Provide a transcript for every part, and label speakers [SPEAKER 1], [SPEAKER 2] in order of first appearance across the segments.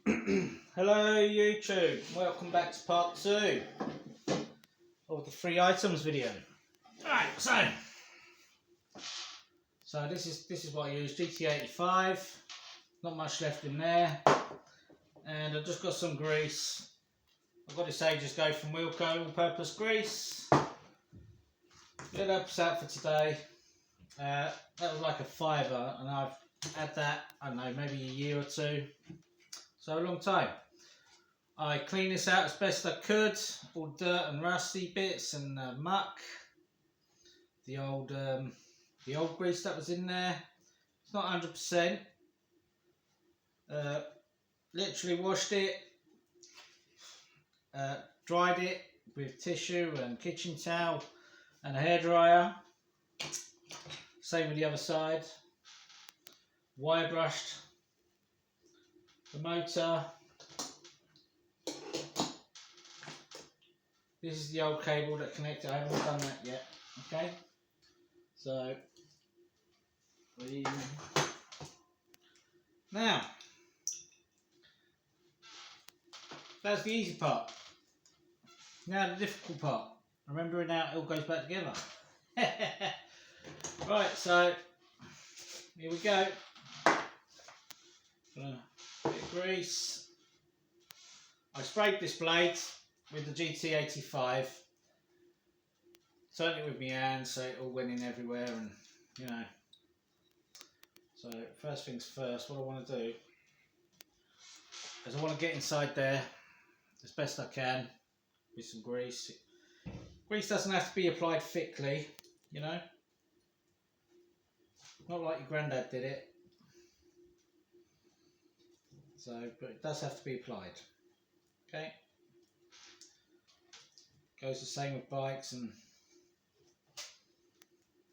[SPEAKER 1] Hello YouTube, welcome back to part 2 of the 3 items video. Alright, so this is what I use, GT85, not much left in there, and I've just got some grease. I've got this Ages Go from Wilco all-purpose grease. That helps out for today. That was like a £5 and I've had that, I don't know, maybe a year or two. So a long time. I cleaned this out as best I could, all dirt and rusty bits and muck. The old grease that was in there. It's not 100%. Literally washed it, dried it with tissue and kitchen towel and a hairdryer. Same with the other side. Wire brushed the motor. This is the old cable that connected. I haven't done that yet. Okay, so now that's the easy part. Now the difficult part. Remembering how it all goes back together. Right, so here we go. A bit of grease. I sprayed this blade with the GT85. Turned it with my hand so it all went in everywhere, and you know. So first things first, what I want to do is I want to get inside there as best I can with some grease. Grease doesn't have to be applied thickly, you know. Not like your granddad did it. So, but it does have to be applied. Okay. Goes the same with bikes and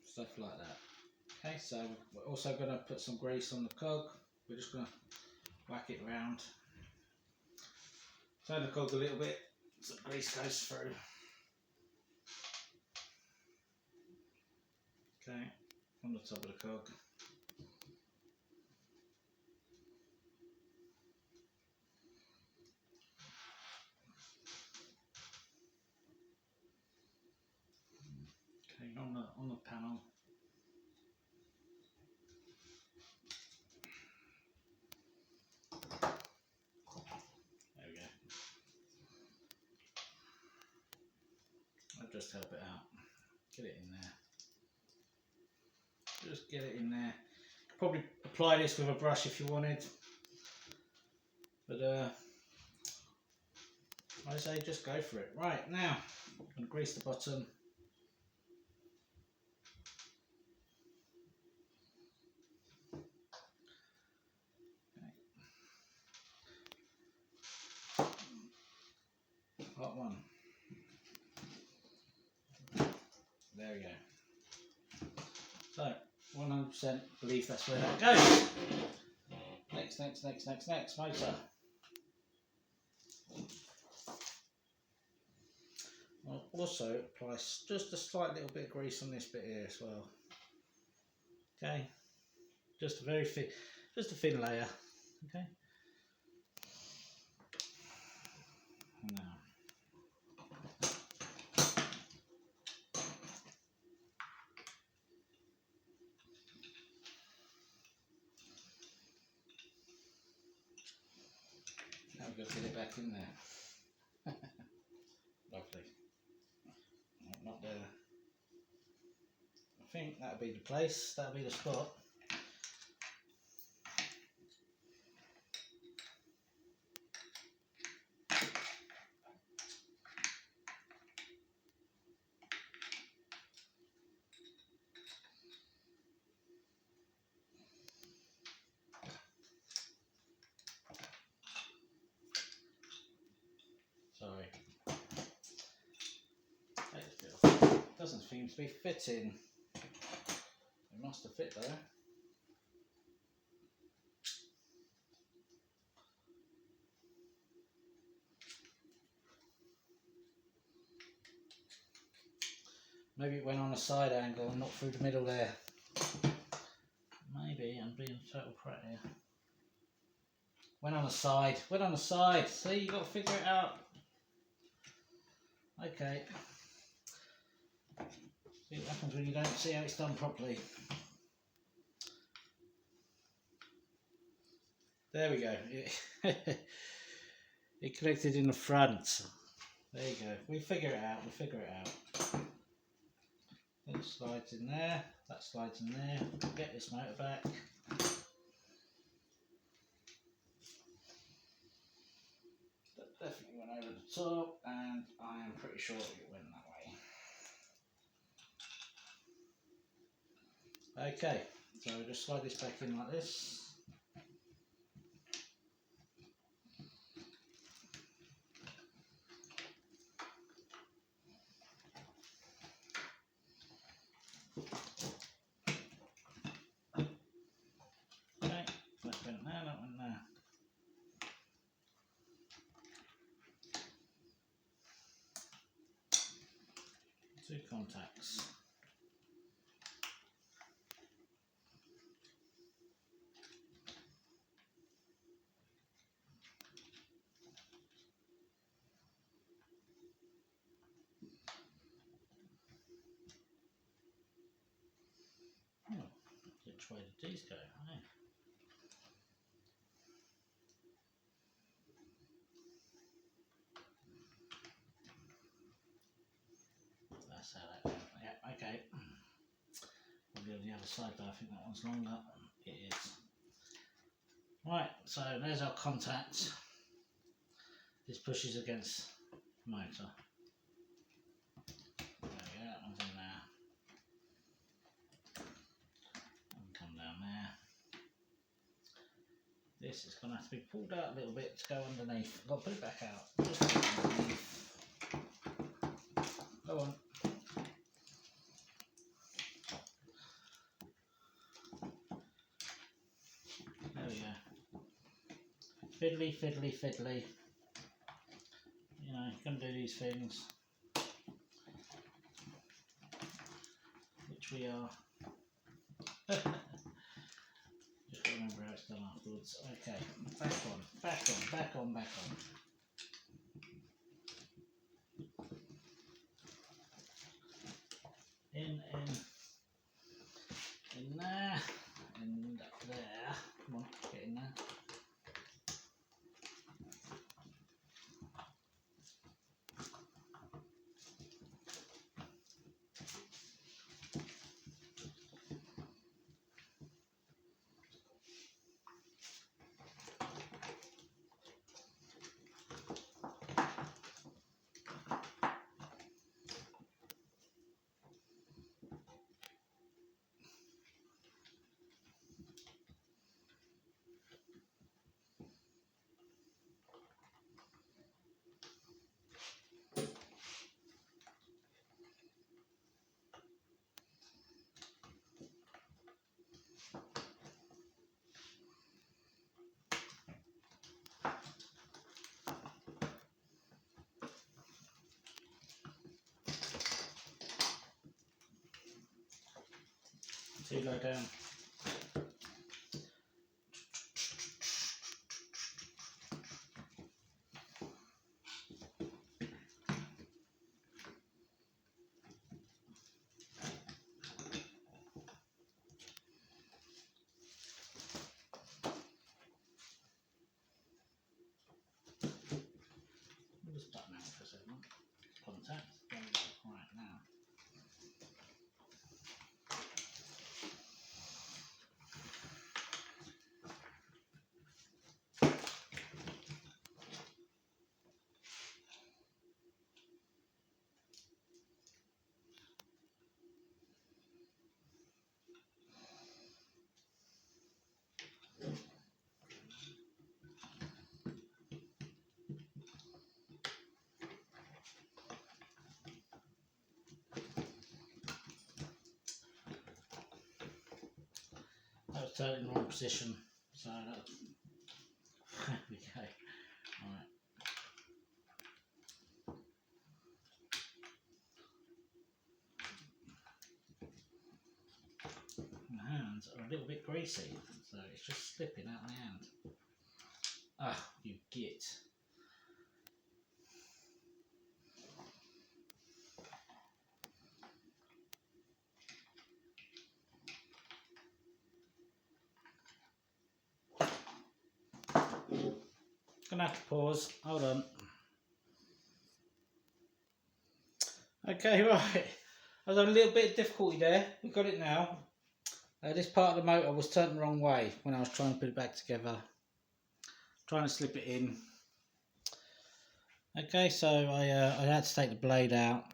[SPEAKER 1] stuff like that. Okay, so we're also going to put some grease on the cog. We're just going to whack it around. Turn the cog a little bit so the grease goes through. Okay, on the top of the cog. Okay, on the panel. There we go. I'll just help it out. Get it in there. Just get it in there. Probably apply this with a brush if you wanted. But I say just go for it. Right, now I'm going to grease the bottom. Part 1. There we go. So 100% believe that's where that goes. Next motor. I'll also apply just a slight little bit of grease on this bit here as well. Okay, just a very thin, just a thin layer. Okay. Now. Now we've got to get it back in there. Lovely. Not there. I think that'll be the place, that'll be the spot. Sorry. Doesn't seem to be fitting. It must have fit though. Maybe it went on a side angle and not through the middle there. Maybe I'm being a total prat here. Went on the side. Went on the side. See, you got to figure it out. Okay. See what happens when you don't see how it's done properly. There we go. It connected in the front. There you go. We figure it out. We figure it out. It slides in there. That slides in there. Get this motor back. That definitely went over the top, and I am pretty sure it went that way. Okay, so we'll just slide this back in like this. Okay, that went there, that went there. Two contacts. Oh, which way did these go? Hey. That's how that went. Yeah, okay. Probably on the other side though, I think that one's longer. It is. Right, so there's our contact. This pushes against the motor. There we go, that one's in there. And come down there. This is going to have to be pulled out a little bit to go underneath. I've got to put it back out. Just put it underneath. Go on. There we go. Fiddly, fiddly, fiddly. You know, you're going to do these things. Which we are. Just remember how it's done afterwards. Okay, back on, back on, back on, back on. In there, and up there. Come on, get in there. Too low down. We'll just button out for a second. Contact. There we go. Right now. That was totally in the wrong position, so that, there we go. Alright. My hands are a little bit greasy, so it's just slipping out my hand. git. Gonna have to pause. Hold on. Okay, right. I was having a little bit of difficulty there. We got it now. This part of the motor was turned the wrong way when I was trying to put it back together. Trying to slip it in. Okay, so I had to take the blade out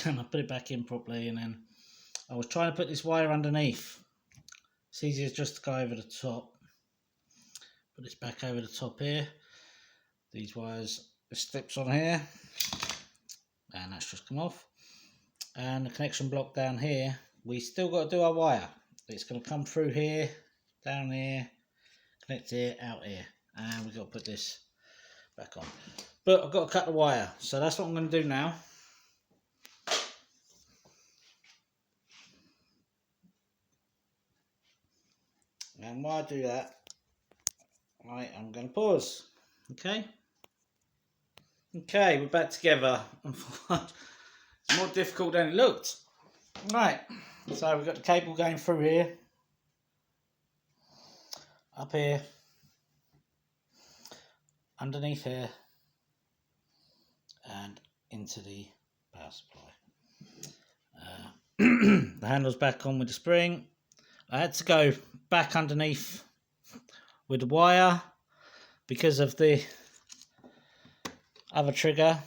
[SPEAKER 1] and I put it back in properly, and then I was trying to put this wire underneath. It's easier just to go over the top. Put this back over the top here. These wires, the slips on here, and that's just come off. And the connection block down here, we still got to do our wire. It's going to come through here, down here, connect here, out here, and we've got to put this back on. But I've got to cut the wire, so that's what I'm going to do now. And while I do that, I am going to pause. Okay, we're back together. It's more difficult than it looked. Right, so we've got the cable going through here, up here, underneath here, and into the power supply. The handle's back on with the spring. I had to go back underneath with the wire because of the other trigger.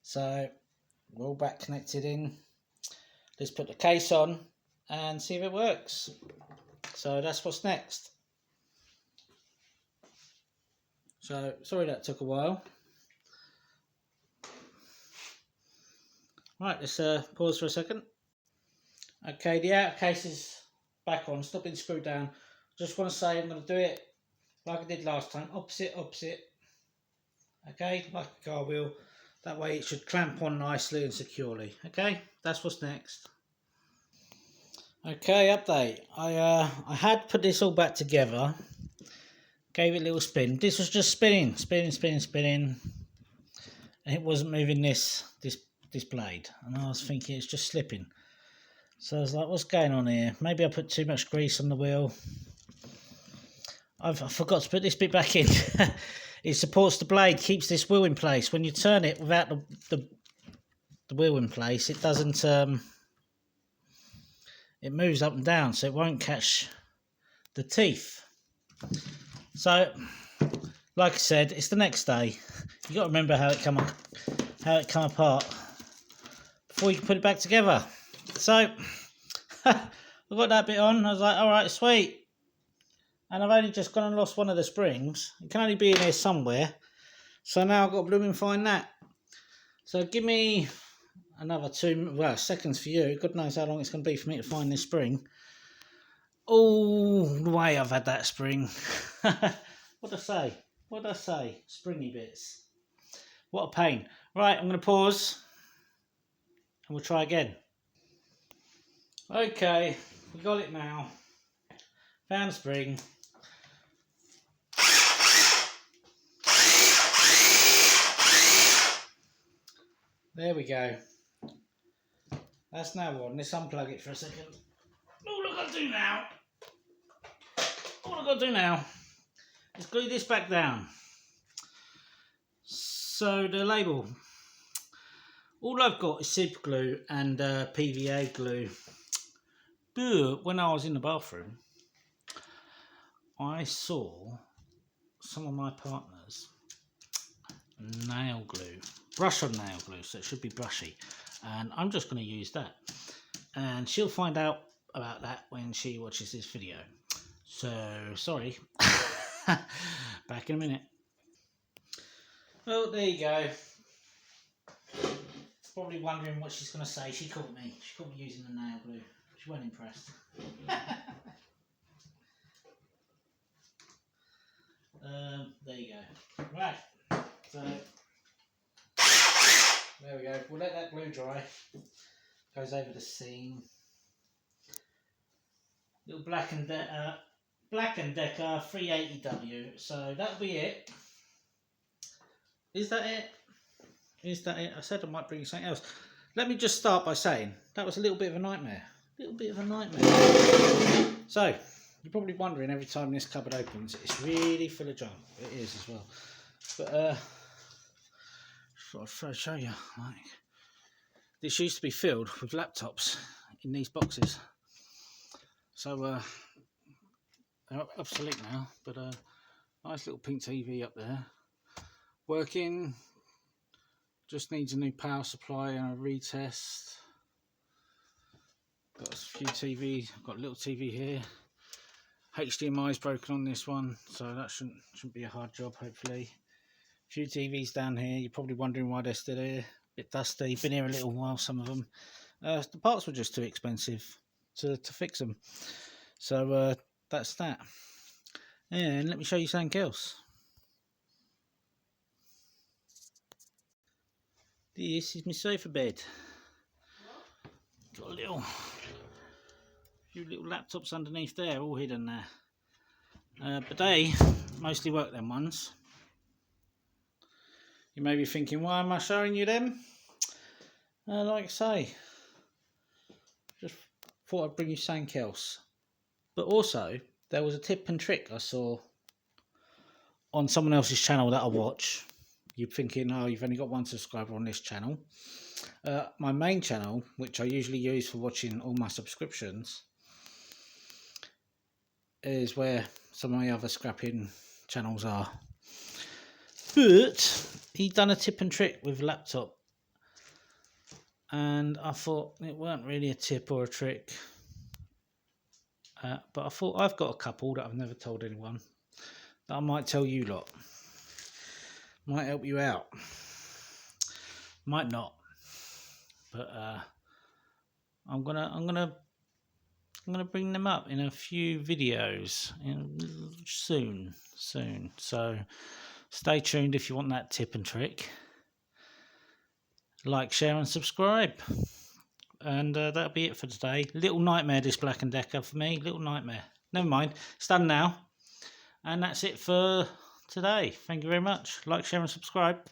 [SPEAKER 1] So we're all back connected in. Let's put the case on and see if it works. So that's what's next. So sorry that took a while. Right, let's pause for a second. Okay, the outer case is back on. It's not been screwed down. Just want to say I'm going to do it like I did last time. Opposite. Okay, like a car wheel. That way it should clamp on nicely and securely. Okay, that's what's next. Okay, update. I had put this all back together. Gave it a little spin. This was just spinning. And it wasn't moving this blade. And I was thinking it's just slipping. So I was like, what's going on here? Maybe I put too much grease on the wheel. I forgot to put this bit back in. It supports the blade, keeps this wheel in place. When you turn it without the wheel in place, it doesn't, it moves up and down, so it won't catch the teeth. So, like I said, it's the next day. You got to remember how it come apart before you can put it back together. So, I got that bit on. I was like, all right, sweet. And I've only just gone and lost one of the springs. It can only be in here somewhere. So now I've got to blooming find that. So give me another 2 seconds for you. God knows how long it's going to be for me to find this spring. Oh, the way I've had that spring. What'd I say? Springy bits. What a pain. Right, I'm going to pause. And we'll try again. Okay, we got it now. Found the spring. There we go. That's now on. Let's unplug it for a second. All I've got to do now is glue this back down. So the label. All I've got is super glue and PVA glue. But when I was in the bathroom, I saw some of my partners nail glue, brush on nail glue, so it should be brushy, and I'm just going to use that, and she'll find out about that when she watches this video. So sorry. Back in a minute. Well, there you go. Probably wondering what she's going to say. She caught me using the nail glue. She wasn't impressed. There you go. Right, so there we go. We'll let that glue dry. Goes over the seam. Little blackened Black & Decker 380W. So that'll be it. Is that it? Is that it? I said I might bring you something else. Let me just start by saying that was a little bit of a nightmare. A little bit of a nightmare. So you're probably wondering every time this cupboard opens, it's really full of junk. It is as well. But sort of show you, like, this used to be filled with laptops in these boxes. So they're obsolete now, but nice little pink TV up there, working. Just needs a new power supply and a retest. Got a few TVs. I've got a little TV here. HDMI is broken on this one, so that shouldn't be a hard job. Hopefully, a few TVs down here. You're probably wondering why they're still here. A bit dusty. Been here a little while. Some of them. The parts were just too expensive to fix them. So that's that. And let me show you something else. This is my sofa bed. Got a few little laptops underneath there, all hidden there. But they mostly work, them ones. You may be thinking, why am I showing you them? Like I say, just thought I'd bring you something else. But also, there was a tip and trick I saw on someone else's channel that I watch. You're thinking, oh, you've only got one subscriber on this channel. My main channel, which I usually use for watching all my subscriptions, is where some of my other scrapping channels are. But he'd done a tip and trick with a laptop, and I thought it weren't really a tip or a trick. But I thought I've got a couple that I've never told anyone that I might tell you lot. Might help you out. Might not. But I'm gonna bring them up in a few videos soon. So stay tuned if you want that tip and trick. Like, share and subscribe. And that'll be it for today. Little nightmare, this Black & Decker for me. Little nightmare. Never mind. It's done now. And that's it for today. Thank you very much. Like, share and subscribe.